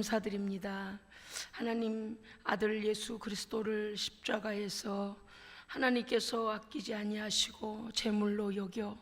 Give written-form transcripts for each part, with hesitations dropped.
감사드립니다. 하나님 아들 예수 그리스도를 십자가에서 하나님께서 아끼지 아니하시고 제물로 여겨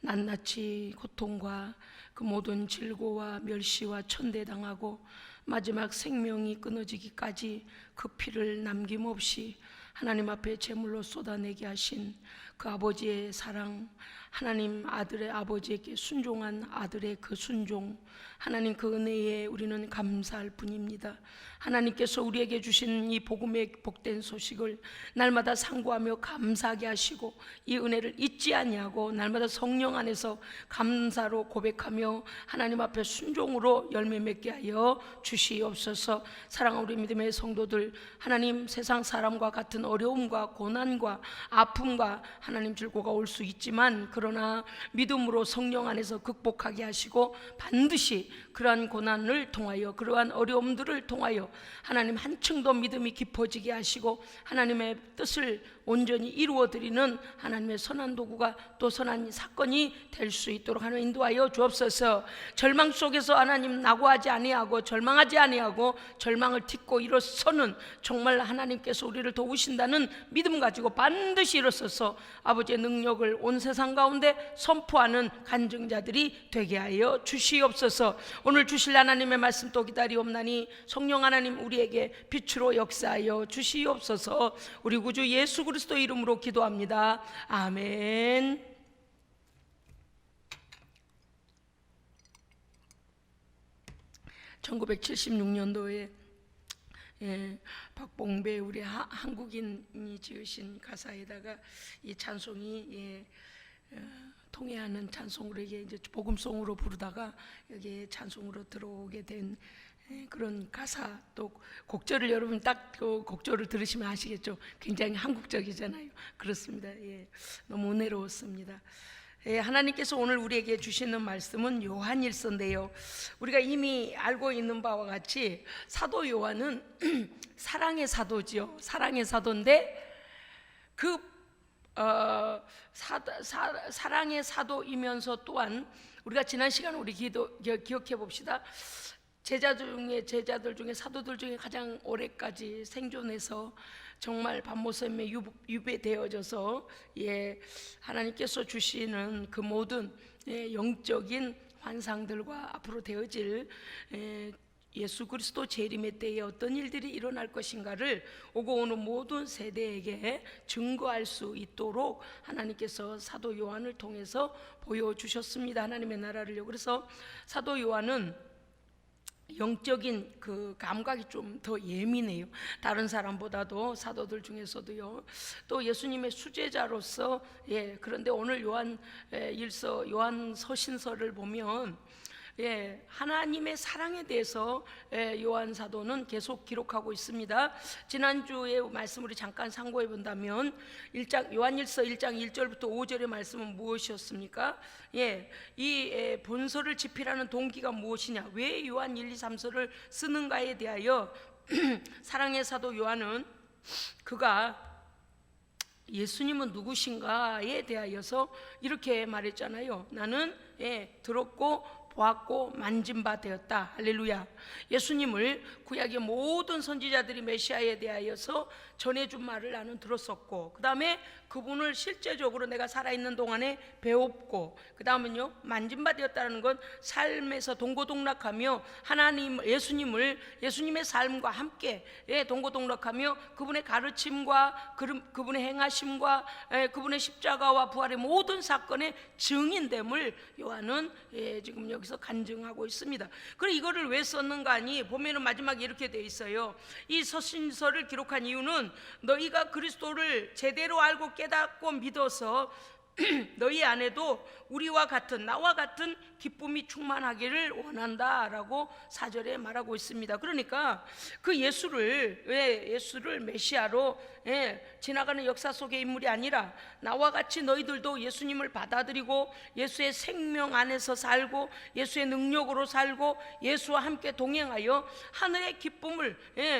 낱낱이 고통과 그 모든 질고와 멸시와 천대당하고 마지막 생명이 끊어지기까지 그 피를 남김없이 하나님 앞에 제물로 쏟아내게 하신 그 아버지의 사랑, 하나님 아들의 아버지에게 순종한 아들의 그 순종, 하나님 그 은혜에 우리는 감사할 뿐입니다. 하나님께서 우리에게 주신 이 복음의 복된 소식을 날마다 상고하며 감사하게 하시고 이 은혜를 잊지 아니하고 날마다 성령 안에서 감사로 고백하며 하나님 앞에 순종으로 열매 맺게 하여 주시옵소서. 사랑하는 우리 믿음의 성도들, 하나님 세상 사람과 같은 어려움과 고난과 아픔과 하나님 질고가 올 수 있지만 그러나 믿음으로 성령 안에서 극복하게 하시고 반드시 그러한 고난을 통하여 그러한 어려움들을 통하여 하나님 한층 더 믿음이 깊어지게 하시고 하나님의 뜻을 온전히 이루어드리는 하나님의 선한 도구가 또 선한 사건이 될 수 있도록 하나님 인도하여 주옵소서. 절망 속에서 하나님 낙오하지 아니하고 절망하지 아니하고 절망을 딛고 일어서는 정말 하나님께서 우리를 도우신다는 믿음 가지고 반드시 일어서서 아버지의 능력을 온 세상 가운데 선포하는 간증자들이 되게 하여 주시옵소서. 오늘 주실 하나님의 말씀 또 기다리옵나니 성령 하나님 우리에게 빛으로 역사하여 주시옵소서. 우리 구주 예수 그리스도 이름으로 기도합니다. 아멘. (1976년도에) 박봉배 우리 한국인이 지으신 가사에다가 이 찬송이 통해하는 찬송으로 이게 이제 복음송으로 부르다가 여기 찬송으로 들어오게 된 그런 가사, 또 곡절을 여러분 딱 그 곡절을 들으시면 아시겠죠? 굉장히 한국적이잖아요. 그렇습니다. 너무 은혜로웠습니다. 하나님께서 오늘 우리에게 주시는 말씀은 요한일서인데요, 우리가 이미 알고 있는 바와 같이 사도 요한은 사랑의 사도지요. 사랑의 사도인데 그 사랑의 사도이면서 또한 우리가 지난 시간 우리 기억해 봅시다. 제자들 중에 사도들 중에 가장 오래까지 생존해서 정말 밤모섬에 유배되어져서 하나님께서 주시는 그 모든 영적인 환상들과 앞으로 되어질 예수 그리스도 재림의 때에 어떤 일들이 일어날 것인가를 오고 오는 모든 세대에게 증거할 수 있도록 하나님께서 사도 요한을 통해서 보여주셨습니다. 하나님의 나라를요. 그래서 사도 요한은 영적인 그 감각이 좀 더 예민해요. 다른 사람보다도, 사도들 중에서도요. 또 예수님의 수제자로서 그런데 오늘 요한일서 요한 서신서를 보면 하나님의 사랑에 대해서 요한 사도는 계속 기록하고 있습니다. 지난주에 말씀 우리 잠깐 상고해 본다면 요한일서 1장 1절부터 5절의 말씀은 무엇이었습니까? 이 본서를 집필하는 동기가 무엇이냐, 왜 요한 1, 2, 3서를 쓰는가에 대하여 사랑의 사도 요한은 그가 예수님은 누구신가에 대하여서 이렇게 말했잖아요. 나는 들었고 보았고 만진 바 되었다. 할렐루야. 예수님을 구약의 모든 선지자들이 메시아에 대하여서 전해준 말을 나는 들었었고, 그 다음에 그분을 실제적으로 내가 살아있는 동안에 배웠고, 그 다음은요 만진 바 되었다는 건 삶에서 동고동락하며 예수님의 삶과 함께 동고동락하며 그분의 가르침과 그분의 행하심과 그분의 십자가와 부활의 모든 사건의 증인됨을 요한은 지금 여기서 간증하고 있습니다. 그리고 이거를 왜 썼는가 하니 보면은 마지막에 이렇게 돼 있어요. 이 서신서를 기록한 이유는 너희가 그리스도를 제대로 알고 깨닫고 믿어서 너희 안에도 우리와 같은, 나와 같은 기쁨이 충만하기를 원한다라고 4절에 말하고 있습니다. 그러니까 그 예수를 메시아로 지나가는 역사 속의 인물이 아니라 나와 같이 너희들도 예수님을 받아들이고 예수의 생명 안에서 살고 예수의 능력으로 살고 예수와 함께 동행하여 하늘의 기쁨을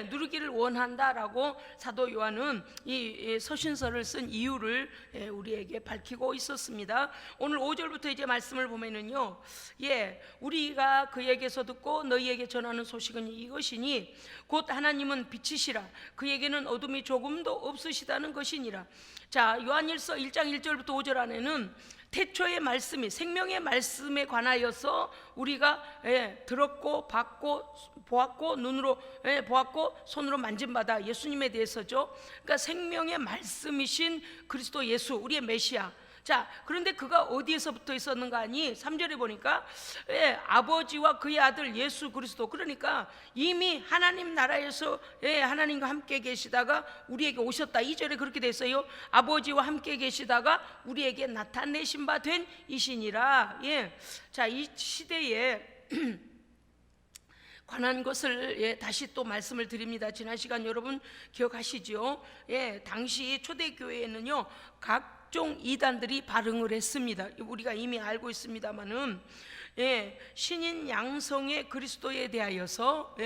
누리기를 원한다라고 사도 요한은 이 서신서를 쓴 이유를 우리에게 밝히고 가지고 있었습니다. 오늘 5절부터 이제 말씀을 보면은요, 우리가 그에게서 듣고 너희에게 전하는 소식은 이것이니 곧 하나님은 빛이시라 그에게는 어둠이 조금도 없으시다는 것이니라. 자, 요한일서 1장 1절부터 5절 안에는 태초의 말씀이 생명의 말씀에 관하여서 우리가 들었고 봤고 보았고 눈으로 보았고 손으로 만진 바다 예수님에 대해서죠. 그러니까 생명의 말씀이신 그리스도 예수 우리의 메시아. 자, 그런데 그가 어디에서부터 있었는가 하니 3절에 보니까 아버지와 그의 아들 예수 그리스도, 그러니까 이미 하나님 나라에서 하나님과 함께 계시다가 우리에게 오셨다. 2절에 그렇게 됐어요. 아버지와 함께 계시다가 우리에게 나타내신 바 된 이시니라. 자, 이 시대에 관한 것을 다시 또 말씀을 드립니다. 지난 시간 여러분 기억하시죠? 당시 초대교회에는요 각종 이단들이 발흥을 했습니다. 우리가 이미 알고 있습니다만은 신인 양성의 그리스도에 대하여서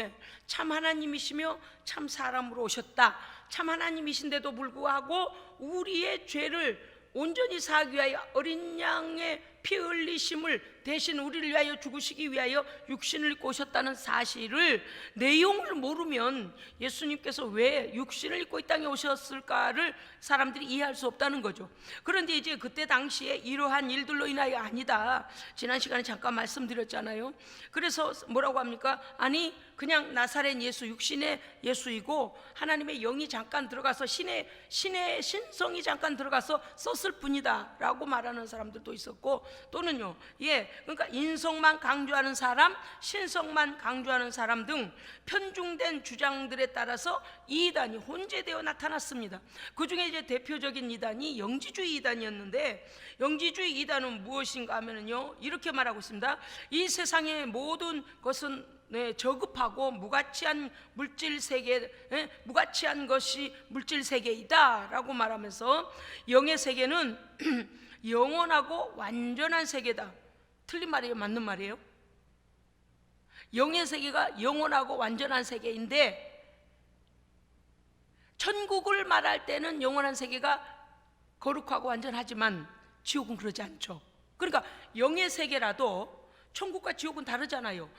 참 하나님이시며 참 사람으로 오셨다, 참 하나님이신데도 불구하고 우리의 죄를 온전히 사하기 위하여 어린 양의 피 흘리심을 대신 우리를 위하여 죽으시기 위하여 육신을 입고 오셨다는 사실을 내용을 모르면 예수님께서 왜 육신을 입고 이 땅에 오셨을까를 사람들이 이해할 수 없다는 거죠. 그런데 이제 그때 당시에 이러한 일들로 인하여 아니다, 지난 시간에 잠깐 말씀드렸잖아요. 그래서 뭐라고 합니까? 아니 그냥 나사렛 예수, 육신의 예수이고 하나님의 영이 잠깐 들어가서 신의 신성이 잠깐 들어가서 썼을 뿐이다 라고 말하는 사람들도 있었고, 또는요 그러니까 인성만 강조하는 사람, 신성만 강조하는 사람 등 편중된 주장들에 따라서 이단이 혼재되어 나타났습니다. 그 중에 이제 대표적인 이단이 영지주의 이단이었는데, 영지주의 이단은 무엇인가 하면은요 이렇게 말하고 있습니다. 이 세상의 모든 것은 저급하고 무가치한 물질 세계, 무가치한 것이 물질 세계이다 라고 말하면서 영의 세계는 영원하고 완전한 세계다. 틀린 말이에요? 맞는 말이에요? 영의 세계가 영원하고 완전한 세계인데, 천국을 말할 때는 영원한 세계가 거룩하고 완전하지만 지옥은 그러지 않죠. 그러니까 영의 세계라도 천국과 지옥은 다르잖아요.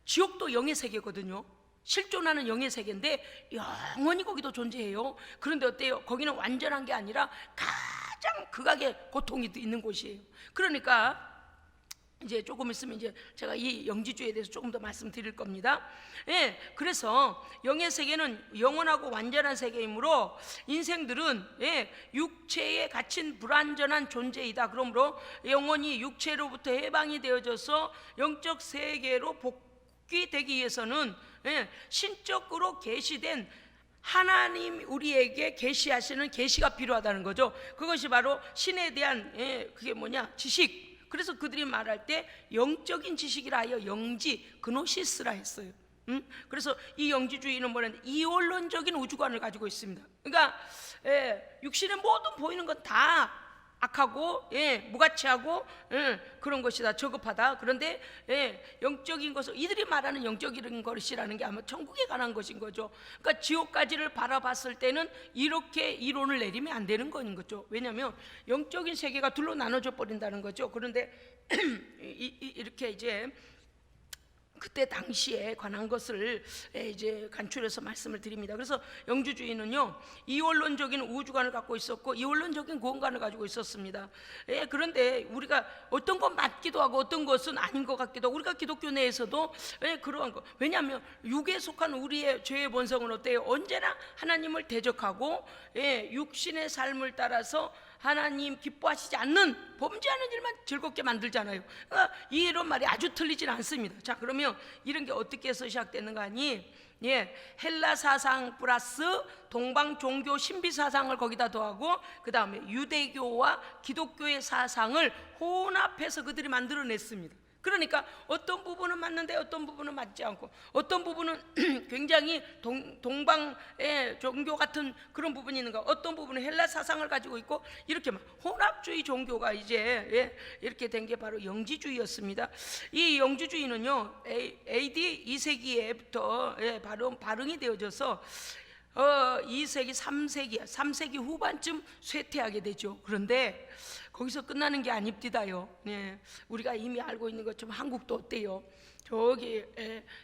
지옥도 영의 세계거든요. 실존하는 영의 세계인데 영원히 거기도 존재해요. 그런데 어때요? 거기는 완전한 게 아니라 가장 극악의 고통이 있는 곳이에요. 그러니까 이제 조금 있으면 이제 제가 이 영지주의에 대해서 조금 더 말씀드릴 겁니다. 그래서 영의 세계는 영원하고 완전한 세계이므로 인생들은 육체에 갇힌 불완전한 존재이다. 그러므로 영원히 육체로부터 해방이 되어져서 영적 세계로 복귀되기 위해서는 신적으로 계시된 하나님 우리에게 계시하시는 계시가 필요하다는 거죠. 그것이 바로 신에 대한 그게 뭐냐? 지식. 그래서 그들이 말할 때 영적인 지식이라 하여 영지 그노시스라 했어요. 그래서 이 영지주의는 뭐냐면 이원론적인 우주관을 가지고 있습니다. 그러니까 육신의 모든 보이는 건 다 악하고 무가치하고 그런 것이다, 저급하다. 그런데 영적인 것을, 이들이 말하는 영적인 것이라는 게 아마 천국에 관한 것인 거죠. 그러니까 지옥까지를 바라봤을 때는 이렇게 이론을 내리면 안 되는 거인 거죠. 왜냐하면 영적인 세계가 둘로 나눠져 버린다는 거죠. 그런데 이렇게 이제 그때 당시에 관한 것을 이제 간추려서 말씀을 드립니다. 그래서 영주주의는요 이원론적인 우주관을 갖고 있었고 이원론적인 구원관을 가지고 있었습니다. 그런데 우리가 어떤 건 맞기도 하고 어떤 것은 아닌 것 같기도 하고, 우리가 기독교 내에서도 그러한 거, 왜냐하면 육에 속한 우리의 죄의 본성은 어때요? 언제나 하나님을 대적하고 육신의 삶을 따라서 하나님 기뻐하시지 않는 범죄하는 일만 즐겁게 만들잖아요. 그러니까 이런 말이 아주 틀리진 않습니다. 자, 그러면 이런 게 어떻게 해서 시작되는가 하니 헬라 사상 플러스 동방 종교 신비 사상을 거기다 더하고 그 다음에 유대교와 기독교의 사상을 혼합해서 그들이 만들어냈습니다. 그러니까 어떤 부분은 맞는데 어떤 부분은 맞지 않고, 어떤 부분은 굉장히 동방의 종교 같은 그런 부분이 있는가, 어떤 부분은 헬라 사상을 가지고 있고, 이렇게 막 혼합주의 종교가 이제 이렇게 된 게 바로 영지주의였습니다. 이 영지주의는요 AD 2세기에부터 바로 발흥이 되어져서 2세기, 3세기 후반쯤 쇠퇴하게 되죠. 그런데 거기서 끝나는 게 아닙디다요. 네, 우리가 이미 알고 있는 것처럼 한국도 어때요? 저기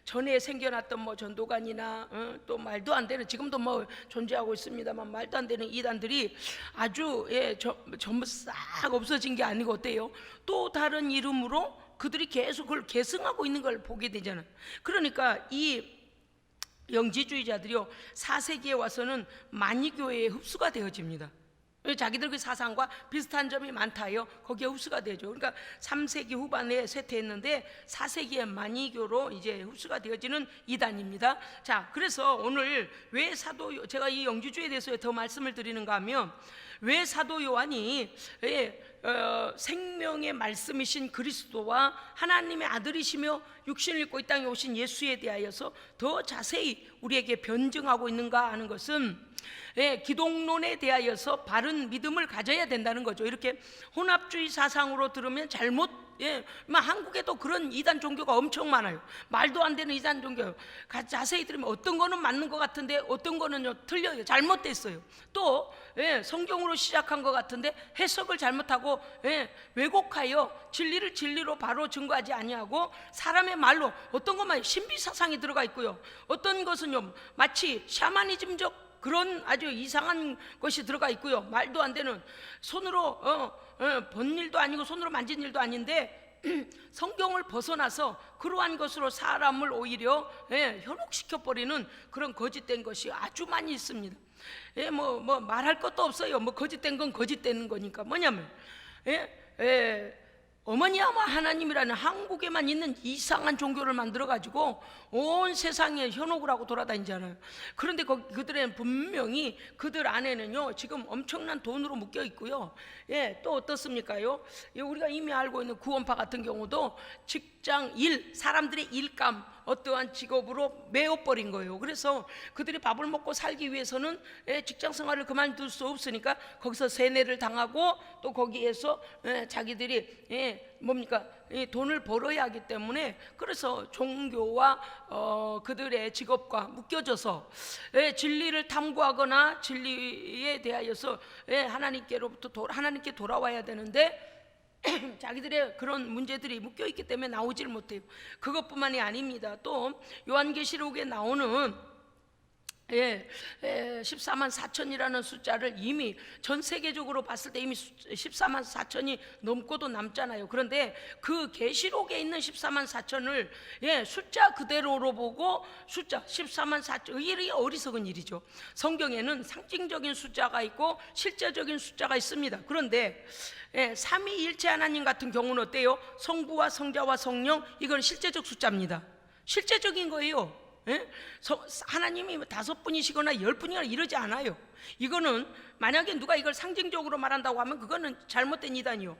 전에 생겨났던 뭐 전도관이나 또 말도 안 되는, 지금도 뭐 존재하고 있습니다만 말도 안 되는 이단들이 아주 전부 싹 없어진 게 아니고 어때요? 또 다른 이름으로 그들이 계속 그걸 계승하고 있는 걸 보게 되잖아요. 그러니까 이 영지주의자들이요 4세기에 와서는 만이교회에 흡수가 되어집니다. 자기들 그 사상과 비슷한 점이 많다요. 거기에 흡수가 되죠. 그러니까 3세기 후반에 쇠퇴했는데 4세기에 만이교로 이제 흡수가 되어지는 이단입니다. 자, 그래서 오늘 왜 제가 이 영지주의에 대해서 더 말씀을 드리는가 하면, 왜 사도 요한이 생명의 말씀이신 그리스도와 하나님의 아들이시며 육신을 입고 이 땅에 오신 예수에 대하여서 더 자세히 우리에게 변증하고 있는가 하는 것은 기독론에 대하여서 바른 믿음을 가져야 된다는 거죠. 이렇게 혼합주의 사상으로 들으면 잘못, 한국에도 그런 이단 종교가 엄청 많아요. 말도 안 되는 이단 종교. 자세히 들으면 어떤 거는 맞는 것 같은데 어떤 거는요 틀려요. 잘못됐어요. 또 성경으로 시작한 것 같은데 해석을 잘못하고 왜곡하여 진리를 진리로 바로 증거하지 아니하고 사람의 말로, 어떤 것만 신비 사상이 들어가 있고요, 어떤 것은요 마치 샤머니즘적 그런 아주 이상한 것이 들어가 있고요, 말도 안 되는, 손으로 본 일도 아니고 손으로 만진 일도 아닌데 성경을 벗어나서 그러한 것으로 사람을 오히려 현혹시켜 버리는 그런 거짓된 것이 아주 많이 있습니다. 뭐 말할 것도 없어요. 뭐 거짓된 건 거짓된 거니까. 뭐냐면 어머니야마 하나님이라는 한국에만 있는 이상한 종교를 만들어 가지고 온 세상에 현혹을 하고 돌아다니잖아요. 그런데 그들은 분명히 그들 안에는요 지금 엄청난 돈으로 묶여 있고요. 또 어떻습니까요? 우리가 이미 알고 있는 구원파 같은 경우도 직장, 일, 사람들의 일감, 어떠한 직업으로 메어버린 거예요. 그래서 그들이 밥을 먹고 살기 위해서는 직장 생활을 그만둘 수 없으니까 거기서 세뇌를 당하고 또 거기에서 자기들이 돈을 벌어야 하기 때문에, 그래서 종교와 그들의 직업과 묶여져서 진리를 탐구하거나 진리에 대하여서 하나님께 돌아와야 되는데 자기들의 그런 문제들이 묶여있기 때문에 나오질 못해요. 그것뿐만이 아닙니다. 또 요한계시록에 나오는 14만 4천이라는 숫자를 이미 전 세계적으로 봤을 때 이미 14만 4천이 넘고도 남잖아요. 그런데 그 계시록에 있는 14만 4천을 숫자 그대로로 보고 숫자 14만 4천, 이 어리석은 일이죠. 성경에는 상징적인 숫자가 있고 실제적인 숫자가 있습니다. 그런데 삼위일체 하나님 같은 경우는 어때요? 성부와 성자와 성령, 이건 실제적 숫자입니다. 실제적인 거예요. 하나님이 5분이시거나 10분이거나 이러지 않아요. 이거는 만약에 누가 이걸 상징적으로 말한다고 하면 그거는 잘못된 이단이요.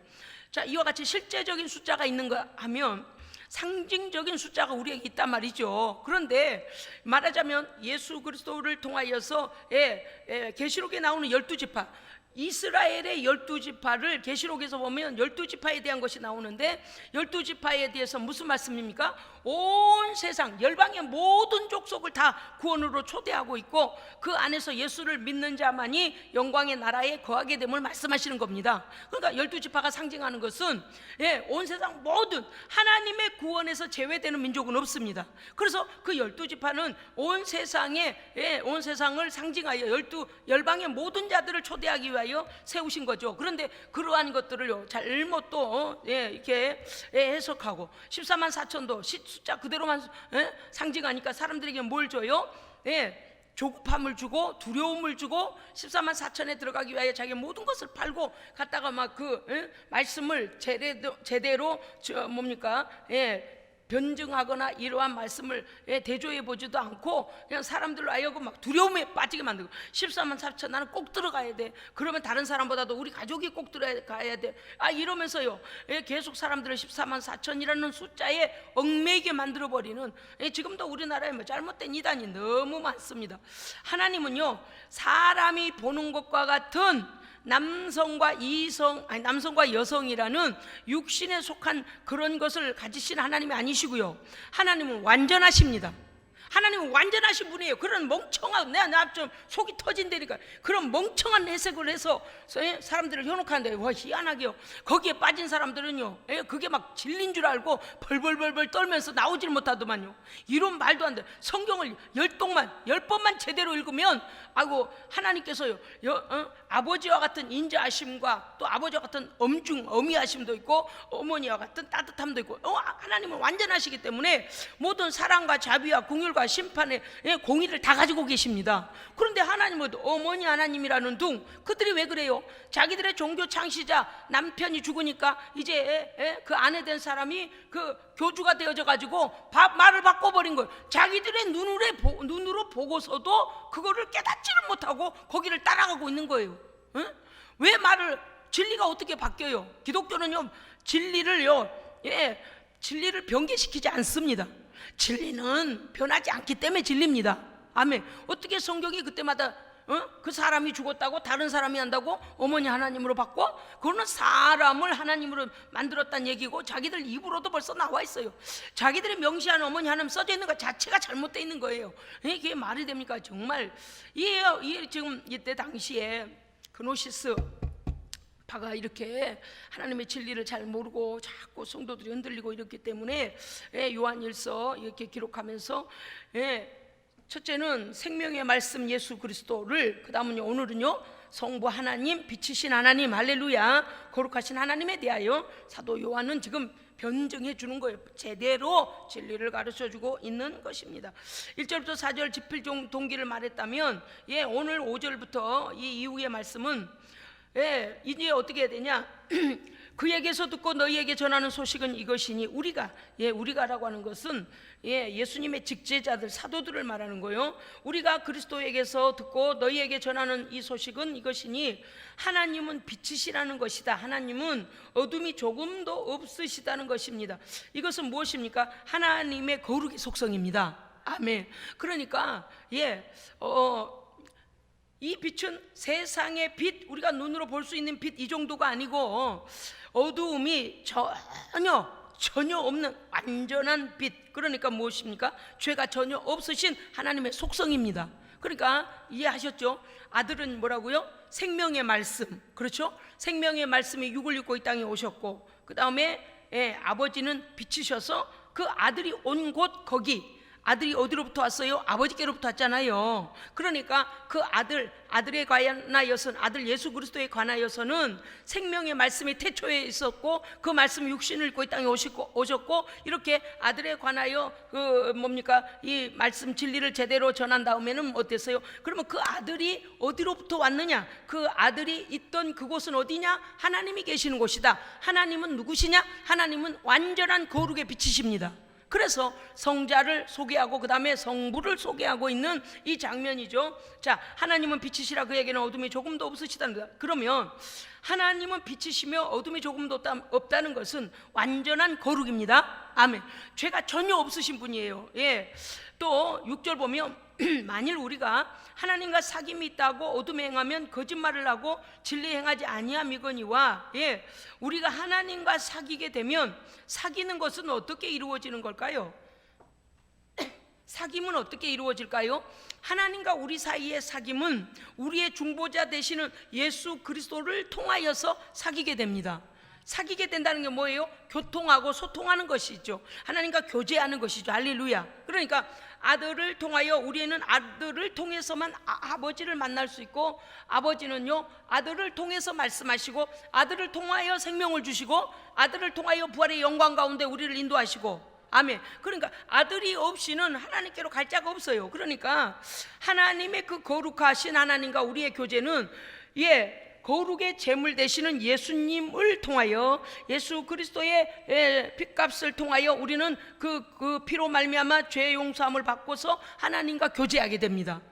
자, 이와 같이 실제적인 숫자가 있는가 하면 상징적인 숫자가 우리에게 있단 말이죠. 그런데 말하자면 예수 그리스도를 통하여서 계시록에 나오는 12지파, 이스라엘의 12지파를 계시록에서 보면 12지파에 대한 것이 나오는데 12지파에 대해서 무슨 말씀입니까? 온 세상 열방의 모든 족속을 다 구원으로 초대하고 있고 그 안에서 예수를 믿는 자만이 영광의 나라에 거하게 됨을 말씀하시는 겁니다. 그러니까 12지파가 상징하는 것은 온 세상 모든 하나님의 구원에서 제외되는 민족은 없습니다. 그래서 그 12지파는 온 세상을 상징하여 열방의 모든 자들을 초대하기 위하여 세우신 거죠. 그런데 그러한 것들을 잘못 또 이렇게 해석하고 14만 4천도 숫자 그대로만 상징하니까 사람들에게 뭘 줘요? 조급함을 주고 두려움을 주고 14만 4천에 들어가기 위하여 자기 모든 것을 팔고 갔다가 막 그 말씀을 제대로 변증하거나 이러한 말씀을 대조해 보지도 않고 그냥 사람들로 하여금 막 두려움에 빠지게 만들고 14만 4천 나는 꼭 들어가야 돼. 그러면 다른 사람보다도 우리 가족이 꼭 들어가야 돼. 이러면서요 계속 사람들을 14만 4천이라는 숫자에 얽매이게 만들어버리는 지금도 우리나라에 잘못된 이단이 너무 많습니다. 하나님은요 사람이 보는 것과 같은 남성과 여성이라는 육신에 속한 그런 것을 가지신 하나님이 아니시고요, 하나님은 완전하십니다. 하나님은 완전하신 분이에요. 그런 멍청한, 나 좀 속이 터진다니까. 그런 멍청한 해석을 해서 사람들을 현혹하는데, 와, 희한하게요. 거기에 빠진 사람들은요, 그게 막 진리인 줄 알고 벌벌벌벌 떨면서 나오질 못하더만요. 이런 말도 안 돼. 성경을 10번만 제대로 읽으면, 아이고, 하나님께서요, 아버지와 같은 인자하심과 또 아버지와 같은 어미하심도 있고, 어머니와 같은 따뜻함도 있고, 하나님은 완전하시기 때문에 모든 사랑과 자비와 긍휼과 심판의 공의를 다 가지고 계십니다. 그런데 하나님은 어머니 하나님이라는 둥, 그들이 왜 그래요? 자기들의 종교 창시자 남편이 죽으니까 이제 그 아내 된 사람이 그 교주가 되어져 가지고 말을 바꿔버린 거예요. 자기들의 눈으로 보고서도 그거를 깨닫지를 못하고 거기를 따라가고 있는 거예요. 왜 진리가 어떻게 바뀌어요? 기독교는요, 진리를 변개시키지 않습니다. 진리는 변하지 않기 때문에 진리입니다. 아멘. 어떻게 성경이 그때마다 그 사람이 죽었다고 다른 사람이 한다고 어머니 하나님으로 바꿔? 그거는 사람을 하나님으로 만들었다는 얘기고, 자기들 입으로도 벌써 나와 있어요. 자기들이 명시하는 어머니 하나님 써져 있는 것 자체가 잘못되어 있는 거예요. 이게 말이 됩니까? 정말 지금 이때 당시에 그노시스 파가 이렇게 하나님의 진리를 잘 모르고 자꾸 성도들이 흔들리고 이렇기 때문에 요한일서 이렇게 기록하면서, 첫째는 생명의 말씀 예수 그리스도를, 그 다음은요, 오늘은요, 성부 하나님, 빛이신 하나님, 할렐루야, 거룩하신 하나님에 대하여 사도 요한은 지금 변증해 주는 거예요. 제대로 진리를 가르쳐 주고 있는 것입니다. 1절부터 4절 집필 동기를 말했다면, 오늘 5절부터 이 이후의 말씀은 이제 어떻게 해야 되냐? 그에게서 듣고 너희에게 전하는 소식은 이것이니, 우리가라고 하는 것은 예수님의 직제자들, 사도들을 말하는 거예요. 우리가 그리스도에게서 듣고 너희에게 전하는 이 소식은 이것이니, 하나님은 빛이시라는 것이다. 하나님은 어둠이 조금도 없으시다는 것입니다. 이것은 무엇입니까? 하나님의 거룩의 속성입니다. 아멘. 그러니까 이 빛은 세상의 빛, 우리가 눈으로 볼 수 있는 빛 이 정도가 아니고, 어두움이 전혀 없는 완전한 빛. 그러니까 무엇입니까? 죄가 전혀 없으신 하나님의 속성입니다. 그러니까 이해하셨죠? 아들은 뭐라고요? 생명의 말씀. 그렇죠? 생명의 말씀이 육을 입고 이 땅에 오셨고, 그 다음에 아버지는 빛이셔서 그 아들이 온 곳, 거기 아들이 어디로부터 왔어요? 아버지께로부터 왔잖아요. 그러니까 그 아들에 관하여서는, 아들 예수 그리스도에 관하여서는 생명의 말씀이 태초에 있었고, 그 말씀이 육신을 입고 이 땅에 오셨고, 이렇게 아들에 관하여 이 말씀 진리를 제대로 전한 다음에는 어땠어요? 그러면 그 아들이 어디로부터 왔느냐? 그 아들이 있던 그곳은 어디냐? 하나님이 계시는 곳이다. 하나님은 누구시냐? 하나님은 완전한 거룩의 빛이십니다. 그래서 성자를 소개하고 그 다음에 성부를 소개하고 있는 이 장면이죠. 자, 하나님은 빛이시라 그에게는 어둠이 조금도 없으시다는 거야. 그러면 하나님은 빛이시며 어둠이 조금도 없다는 것은 완전한 거룩입니다. 아멘. 죄가 전혀 없으신 분이에요. 또 6절 보면 만일 우리가 하나님과 사귐이 있다고 어둠에 행하면 거짓말을 하고 진리 행하지 아니함이거니와, 우리가 하나님과 사귀게 되면, 사귀는 것은 어떻게 이루어지는 걸까요? 사귐은 어떻게 이루어질까요? 하나님과 우리 사이의 사귐은 우리의 중보자 되시는 예수 그리스도를 통하여서 사귀게 됩니다. 사귀게 된다는 게 뭐예요? 교통하고 소통하는 것이죠. 하나님과 교제하는 것이죠. 할렐루야. 그러니까 아들을 통하여, 우리는 아들을 통해서만 아버지를 만날 수 있고, 아버지는요 아들을 통해서 말씀하시고, 아들을 통하여 생명을 주시고, 아들을 통하여 부활의 영광 가운데 우리를 인도하시고, 아멘. 그러니까 아들이 없이는 하나님께로 갈 자가 없어요. 그러니까 하나님의 그 거룩하신 하나님과 우리의 교제는 거룩의 제물 되시는 예수님을 통하여, 예수 그리스도의 핏값을 통하여 우리는 그 피로 말미암아 죄 용서함을 받고서 하나님과 교제하게 됩니다.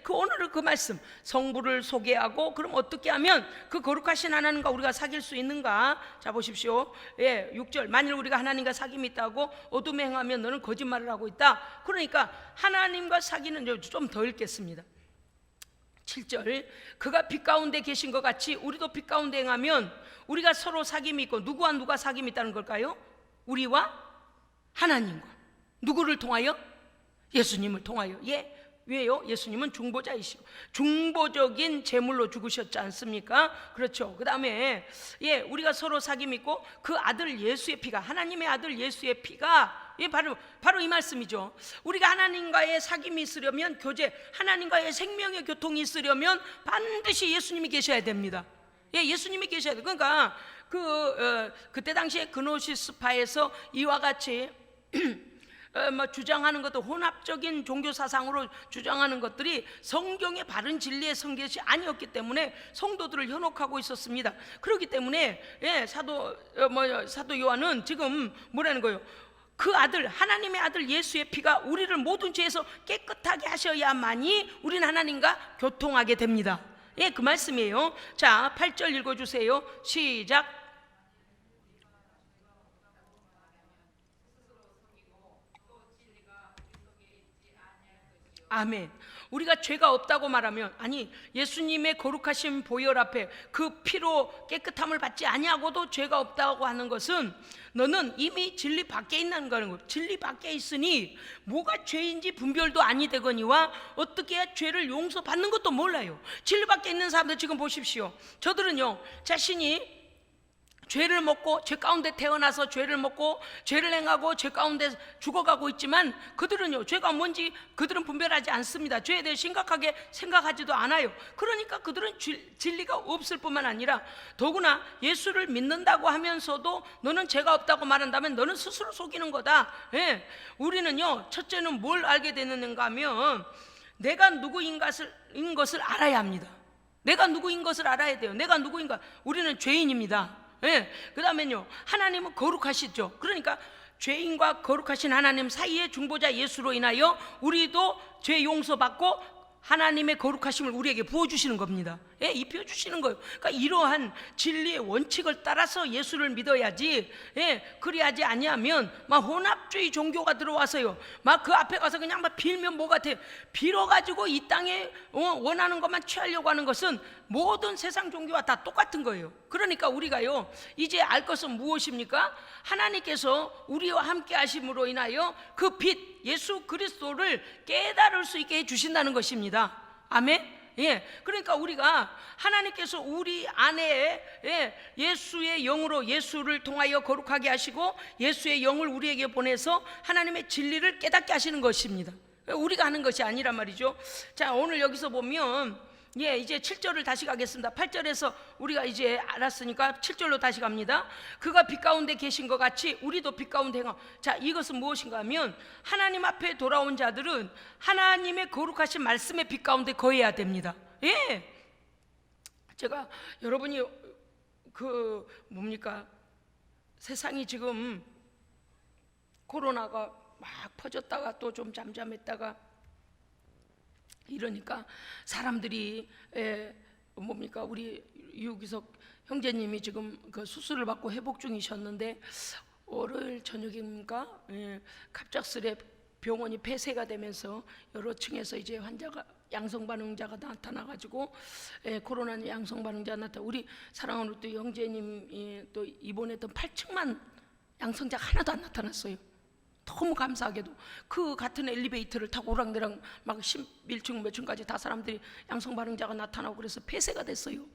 오늘은 그 말씀, 성부를 소개하고, 그럼 어떻게 하면 그 거룩하신 하나님과 우리가 사귈 수 있는가? 자, 보십시오. 6절, 만일 우리가 하나님과 사귐이 있다고 어둠에 행하면 너는 거짓말을 하고 있다. 그러니까 하나님과 사귀는, 좀 더 읽겠습니다. 7절, 그가 빛 가운데 계신 것 같이 우리도 빛 가운데 행하면 우리가 서로 사귐이 있고, 누구와 누가 사귐이 있다는 걸까요? 우리와 하나님과. 누구를 통하여? 예수님을 통하여. 예, 왜요? 예수님은 중보자이시고 중보적인 제물로 죽으셨지 않습니까? 그렇죠. 그 다음에 우리가 서로 사귐 있고 그 아들 예수의 피가, 하나님의 아들 예수의 피가 바로 이 말씀이죠. 우리가 하나님과의 사귐이 있으려면, 교제, 하나님과의 생명의 교통이 있으려면 반드시 예수님이 계셔야 됩니다. 예수님이 계셔야 돼요. 그러니까 그때 당시에 그노시스파에서 이와 같이 주장하는 것도, 혼합적인 종교 사상으로 주장하는 것들이 성경의 바른 진리의 성get이 아니었기 때문에 성도들을 현혹하고 있었습니다. 그렇기 때문에 사도 요한은 지금 뭐라는 거예요? 그 아들, 하나님의 아들 예수의 피가 우리를 모든 죄에서 깨끗하게 하셔야만이 우리는 하나님과 교통하게 됩니다. 그 말씀이에요. 자, 8절 읽어주세요. 시작. 아멘. 우리가 죄가 없다고 말하면, 아니 예수님의 거룩하신 보혈 앞에 그 피로 깨끗함을 받지 아니하고도 죄가 없다고 하는 것은 너는 이미 진리 밖에 있는 거예요. 진리 밖에 있으니 뭐가 죄인지 분별도 아니 되거니와 어떻게 해야 죄를 용서받는 것도 몰라요. 진리 밖에 있는 사람들 지금 보십시오. 저들은요, 자신이 죄를 먹고 죄 가운데 태어나서 죄를 먹고 죄를 행하고 죄 가운데 죽어가고 있지만 그들은요, 죄가 뭔지 그들은 분별하지 않습니다. 죄에 대해 심각하게 생각하지도 않아요. 그러니까 그들은 진리가 없을 뿐만 아니라, 더구나 예수를 믿는다고 하면서도 너는 죄가 없다고 말한다면 너는 스스로 속이는 거다. 우리는요, 첫째는 뭘 알게 되는가 하면 내가 누구인 것을 알아야 합니다. 내가 누구인 것을 알아야 돼요. 내가 누구인가? 우리는 죄인입니다. 그 다음에요, 하나님은 거룩하시죠. 그러니까 죄인과 거룩하신 하나님 사이의 중보자 예수로 인하여 우리도 죄 용서받고 하나님의 거룩하심을 우리에게 부어주시는 겁니다. 입혀주시는 거예요. 그러니까 이러한 진리의 원칙을 따라서 예수를 믿어야지, 그리하지 아니하면 막 혼합주의 종교가 들어와서요, 막 그 앞에 가서 그냥 막 빌면 뭐 같아요. 빌어가지고 이 땅에 원하는 것만 취하려고 하는 것은 모든 세상 종교와 다 똑같은 거예요. 그러니까 우리가요, 이제 알 것은 무엇입니까? 하나님께서 우리와 함께 하심으로 인하여 그 빛 예수 그리스도를 깨달을 수 있게 해주신다는 것입니다. 아멘. 그러니까 우리가 하나님께서 우리 안에 예수의 영으로 예수를 통하여 거룩하게 하시고 예수의 영을 우리에게 보내서 하나님의 진리를 깨닫게 하시는 것입니다. 우리가 하는 것이 아니란 말이죠. 자, 오늘 여기서 보면 이제 7절을 다시 가겠습니다. 8절에서 우리가 이제 알았으니까 7절로 다시 갑니다. 그가 빛 가운데 계신 것 같이 우리도 빛 가운데 행하. 자, 이것은 무엇인가 하면 하나님 앞에 돌아온 자들은 하나님의 거룩하신 말씀의 빛 가운데 거해야 됩니다. 제가 여러분이 세상이 지금 코로나가 막 퍼졌다가 또 좀 잠잠했다가 이러니까 사람들이 우리 유기석 형제님이 지금 그 수술을 받고 회복 중이셨는데 월요일 저녁인가 갑작스레 병원이 폐쇄가 되면서 여러 층에서 이제 환자가 양성 반응자가 나타나가지고 코로나 양성 반응자가 나타. 우리 사랑하는 또 형제님이 또 입원했던 8층만 양성자가 하나도 안 나타났어요. 너무 감사하게도 그 같은 엘리베이터를 타고 오랑내랑 막 11층 몇 층까지 다 사람들이 양성 반응자가 나타나고 그래서 폐쇄가 됐어요.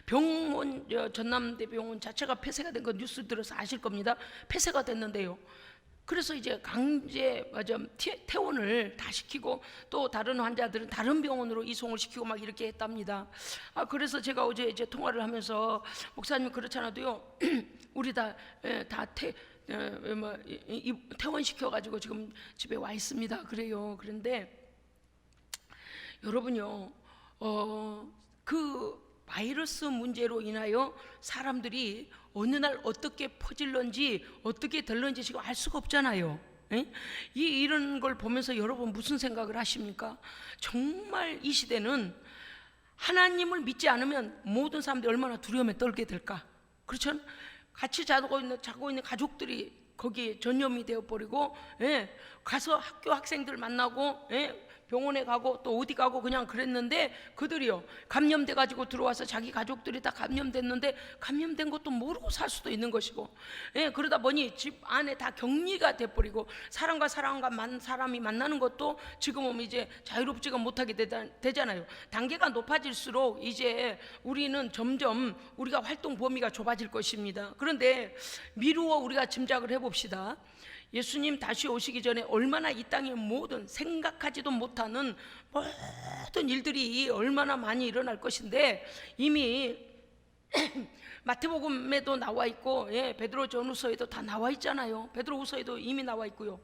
병원, 전남대병원 자체가 폐쇄가 된 거 뉴스 들어서 아실 겁니다. 폐쇄가 됐는데요, 그래서 이제 강제 퇴원을 다 시키고 또 다른 환자들은 다른 병원으로 이송을 시키고 막 이렇게 했답니다. 그래서 제가 어제 이제 통화를 하면서 목사님 그렇잖아도요 우리 다 퇴원시켜가지고 지금 집에 와 있습니다. 그래요. 그런데 여러분요, 그 바이러스 문제로 인하여 사람들이 어느 날 어떻게 퍼질런지 어떻게 될런지 지금 알 수가 없잖아요. 이런 걸 보면서 여러분 무슨 생각을 하십니까? 정말 이 시대는 하나님을 믿지 않으면 모든 사람들이 얼마나 두려움에 떨게 될까? 그렇죠? 같이 자고 있는 가족들이 거기에 전염이 되어버리고, 가서 학교 학생들 만나고, 병원에 가고 또 어디 가고 그냥 그랬는데 그들이요 감염돼 가지고 들어와서 자기 가족들이 다 감염됐는데 감염된 것도 모르고 살 수도 있는 것이고, 예, 그러다 보니 집 안에 다 격리가 돼버리고 사람과 사람이 만나는 것도 지금은 이제 자유롭지가 못하게 되잖아요. 단계가 높아질수록 이제 우리는 점점 우리가 활동 범위가 좁아질 것입니다. 그런데 미루어 우리가 짐작을 해봅시다. 예수님 다시 오시기 전에 얼마나 이 땅의 모든 생각하지도 못하는 모든 일들이 얼마나 많이 일어날 것인데 이미 마태복음에도 나와 있고, 예, 베드로전후서에도 다 나와 있잖아요. 베드로후서에도 이미 나와 있고요.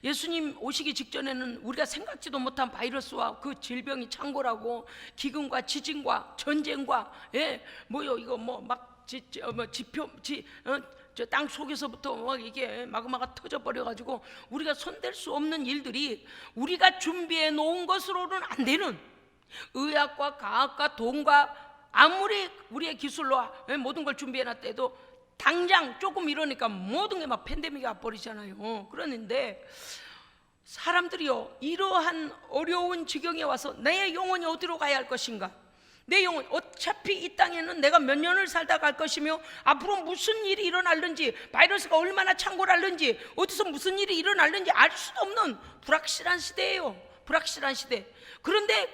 예수님 오시기 직전에는 우리가 생각지도 못한 바이러스와 그 질병이 창궐하고 기근과 지진과 전쟁과, 예, 뭐요 이거 저 땅 속에서부터 막 이게 마그마가 터져버려 가지고 우리가 손댈 수 없는 일들이 우리가 준비해 놓은 것으로는 안 되는, 의학과 과학과 돈과 아무리 우리의 기술로 모든 걸 준비해 놨대도 당장 조금 이러니까 모든 게 막 팬데믹이 와버리잖아요. 그러는데 사람들이요 이러한 어려운 지경에 와서 내 영혼이 어디로 가야 할 것인가, 내 영혼 어차피 이 땅에는 내가 몇 년을 살다 갈 것이며 앞으로 무슨 일이 일어날는지, 바이러스가 얼마나 창궐할는지, 어디서 무슨 일이 일어날는지 알 수도 없는 불확실한 시대예요. 불확실한 시대. 그런데